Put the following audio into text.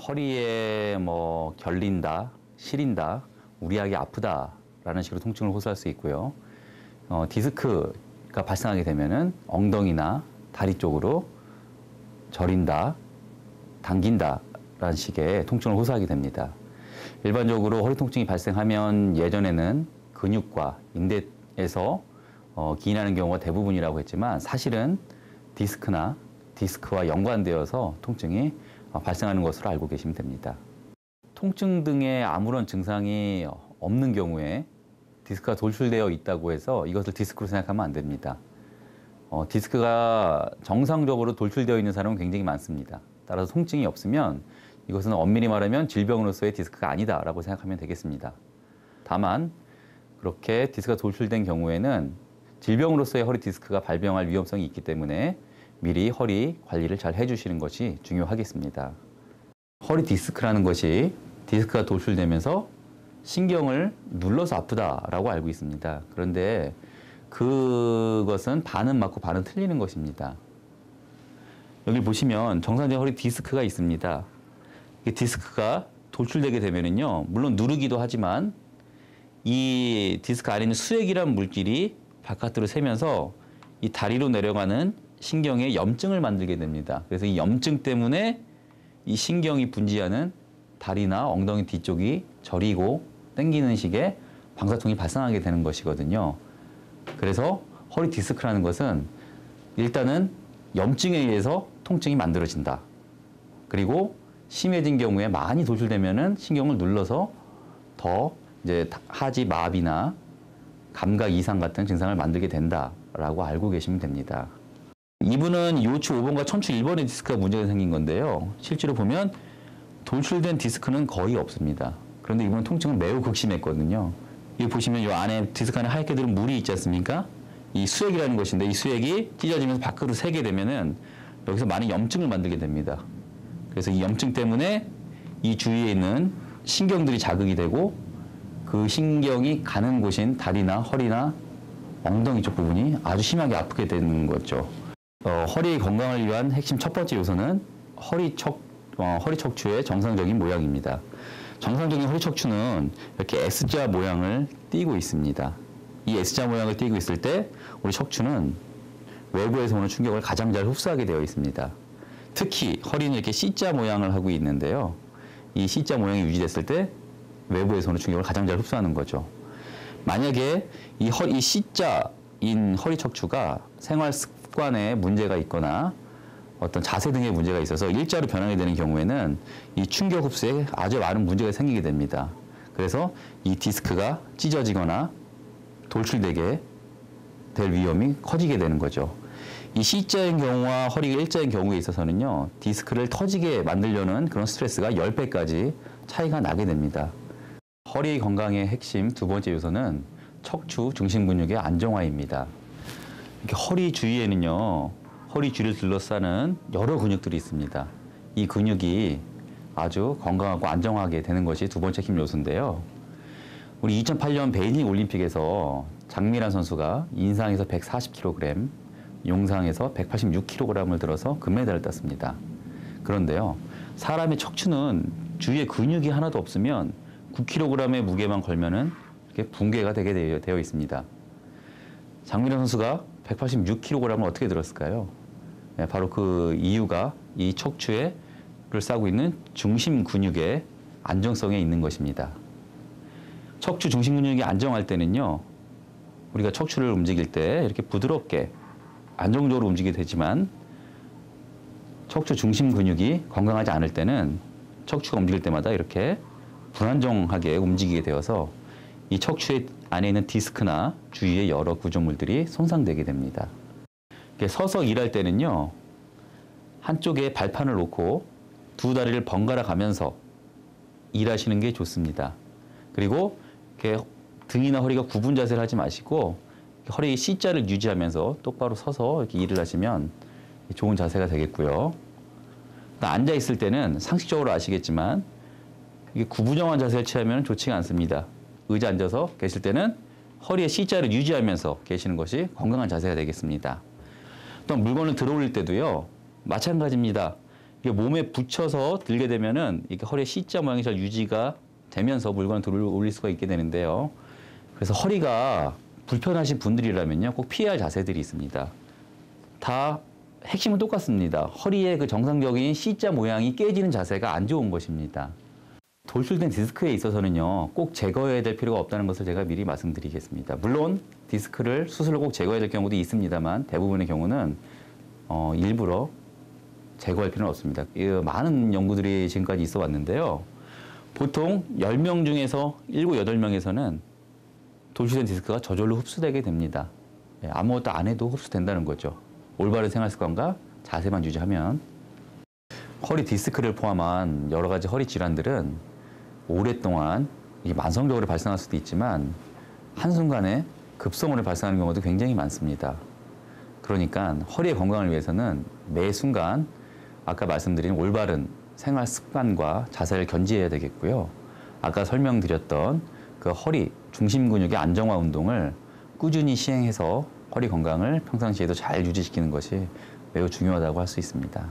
허리에 뭐 결린다, 시린다, 우리하게 아프다라는 식으로 통증을 호소할 수 있고요. 디스크가 발생하게 되면은 엉덩이나 다리 쪽으로 저린다, 당긴다라는 식의 통증을 호소하게 됩니다. 일반적으로 허리 통증이 발생하면 예전에는 근육과 인대에서 기인하는 경우가 대부분이라고 했지만 사실은 디스크와 연관되어서 통증이 발생하는 것으로 알고 계시면 됩니다. 통증 등의 아무런 증상이 없는 경우에 디스크가 돌출되어 있다고 해서 이것을 디스크로 생각하면 안 됩니다. 디스크가 정상적으로 돌출되어 있는 사람은 굉장히 많습니다. 따라서 통증이 없으면 이것은 엄밀히 말하면 질병으로서의 디스크가 아니다라고 생각하면 되겠습니다. 다만 그렇게 디스크가 돌출된 경우에는 질병으로서의 허리 디스크가 발병할 위험성이 있기 때문에 미리 허리 관리를 잘 해주시는 것이 중요하겠습니다. 허리 디스크라는 것이 디스크가 돌출되면서 신경을 눌러서 아프다라고 알고 있습니다. 그런데 그것은 반은 맞고 반은 틀리는 것입니다. 여기 보시면 정상적인 허리 디스크가 있습니다. 이 디스크가 돌출되게 되면은요, 물론 누르기도 하지만 이 디스크 안에 있는 수액이라는 물질이 바깥으로 새면서 이 다리로 내려가는 신경에 염증을 만들게 됩니다. 그래서 이 염증 때문에 이 신경이 분지하는 다리나 엉덩이 뒤쪽이 저리고 당기는 식의 방사통이 발생하게 되는 것이거든요. 그래서 허리 디스크라는 것은 일단은 염증에 의해서 통증이 만들어진다. 그리고 심해진 경우에 많이 돌출되면은 신경을 눌러서 더 이제 하지 마비나 감각 이상 같은 증상을 만들게 된다라고 알고 계시면 됩니다. 이분은 요추 5번과 척추 1번의 디스크가 문제가 생긴 건데요. 실제로 보면 돌출된 디스크는 거의 없습니다. 그런데 이분은 통증은 매우 극심했거든요. 여기 보시면 이 안에 디스크 안에 하얗게 들은 물이 있지 않습니까? 이 수액이라는 것인데 이 수액이 찢어지면서 밖으로 새게 되면은 여기서 많은 염증을 만들게 됩니다. 그래서 이 염증 때문에 이 주위에 있는 신경들이 자극이 되고 그 신경이 가는 곳인 다리나 허리나 엉덩이 쪽 부분이 아주 심하게 아프게 되는 거죠. 허리 건강을 위한 핵심 첫 번째 요소는 허리 척추의 정상적인 모양입니다. 정상적인 허리 척추는 이렇게 S자 모양을 띠고 있습니다. 이 S자 모양을 띠고 있을 때 우리 척추는 외부에서 오는 충격을 가장 잘 흡수하게 되어 있습니다. 특히 허리는 이렇게 C자 모양을 하고 있는데요. 이 C자 모양이 유지됐을 때 외부에서 오는 충격을 가장 잘 흡수하는 거죠. 만약에 이 C자인 허리 척추가 생활 습관에 문제가 있거나 어떤 자세 등의 문제가 있어서 일자로 변하게 되는 경우에는 이 충격 흡수에 아주 많은 문제가 생기게 됩니다. 그래서 이 디스크가 찢어지거나 돌출되게 될 위험이 커지게 되는 거죠. 이 C자인 경우와 허리가 일자인 경우에 있어서는요, 디스크를 터지게 만들려는 그런 스트레스가 10배까지 차이가 나게 됩니다. 허리 건강의 핵심 두 번째 요소는 척추 중심 근육의 안정화입니다. 이렇게 허리 주위에는요, 허리 뒤를 둘러싸는 여러 근육들이 있습니다. 이 근육이 아주 건강하고 안정하게 되는 것이 두 번째 힘 요소인데요. 우리 2008년 베이징 올림픽에서 장미란 선수가 인상에서 140kg, 용상에서 186kg을 들어서 금메달을 땄습니다. 그런데요, 사람의 척추는 주위에 근육이 하나도 없으면 9kg의 무게만 걸면은 이렇게 붕괴가 되게 되어 있습니다. 장미란 선수가 186kg을 어떻게 들었을까요? 네, 바로 그 이유가 이 척추를 싸고 있는 중심 근육의 안정성에 있는 것입니다. 척추 중심 근육이 안정할 때는요, 우리가 척추를 움직일 때 이렇게 부드럽게 안정적으로 움직이게 되지만 척추 중심 근육이 건강하지 않을 때는 척추가 움직일 때마다 이렇게 불안정하게 움직이게 되어서 이 척추 안에 있는 디스크나 주위의 여러 구조물들이 손상되게 됩니다. 서서 일할 때는요, 한쪽에 발판을 놓고 두 다리를 번갈아 가면서 일하시는 게 좋습니다. 그리고 이렇게 등이나 허리가 굽은 자세를 하지 마시고 허리 C자를 유지하면서 똑바로 서서 이렇게 일을 하시면 좋은 자세가 되겠고요. 앉아 있을 때는 상식적으로 아시겠지만 이게 구부정한 자세를 취하면 좋지가 않습니다. 의자 앉아서 계실 때는 허리에 C자를 유지하면서 계시는 것이 건강한 자세가 되겠습니다. 또 물건을 들어 올릴 때도요, 마찬가지입니다. 이게 몸에 붙여서 들게 되면은 이렇게 허리의 C자 모양이 잘 유지가 되면서 물건을 들어 올릴 수가 있게 되는데요. 그래서 허리가 불편하신 분들이라면요, 꼭 피해야 할 자세들이 있습니다. 다 핵심은 똑같습니다. 허리의 그 정상적인 C자 모양이 깨지는 자세가 안 좋은 것입니다. 돌출된 디스크에 있어서는요, 꼭 제거해야 될 필요가 없다는 것을 제가 미리 말씀드리겠습니다. 물론 디스크를 수술로 꼭 제거해야 될 경우도 있습니다만 대부분의 경우는 일부러 제거할 필요는 없습니다. 많은 연구들이 지금까지 있어 왔는데요. 보통 10명 중에서 7, 8명에서는 돌출된 디스크가 저절로 흡수되게 됩니다. 아무것도 안 해도 흡수된다는 거죠. 올바른 생활 습관과 자세만 유지하면. 허리 디스크를 포함한 여러 가지 허리 질환들은 오랫동안 이게 만성적으로 발생할 수도 있지만 한순간에 급성으로 발생하는 경우도 굉장히 많습니다. 그러니까 허리의 건강을 위해서는 매 순간 아까 말씀드린 올바른 생활 습관과 자세를 견지해야 되겠고요. 아까 설명드렸던 그 허리 중심 근육의 안정화 운동을 꾸준히 시행해서 허리 건강을 평상시에도 잘 유지시키는 것이 매우 중요하다고 할 수 있습니다.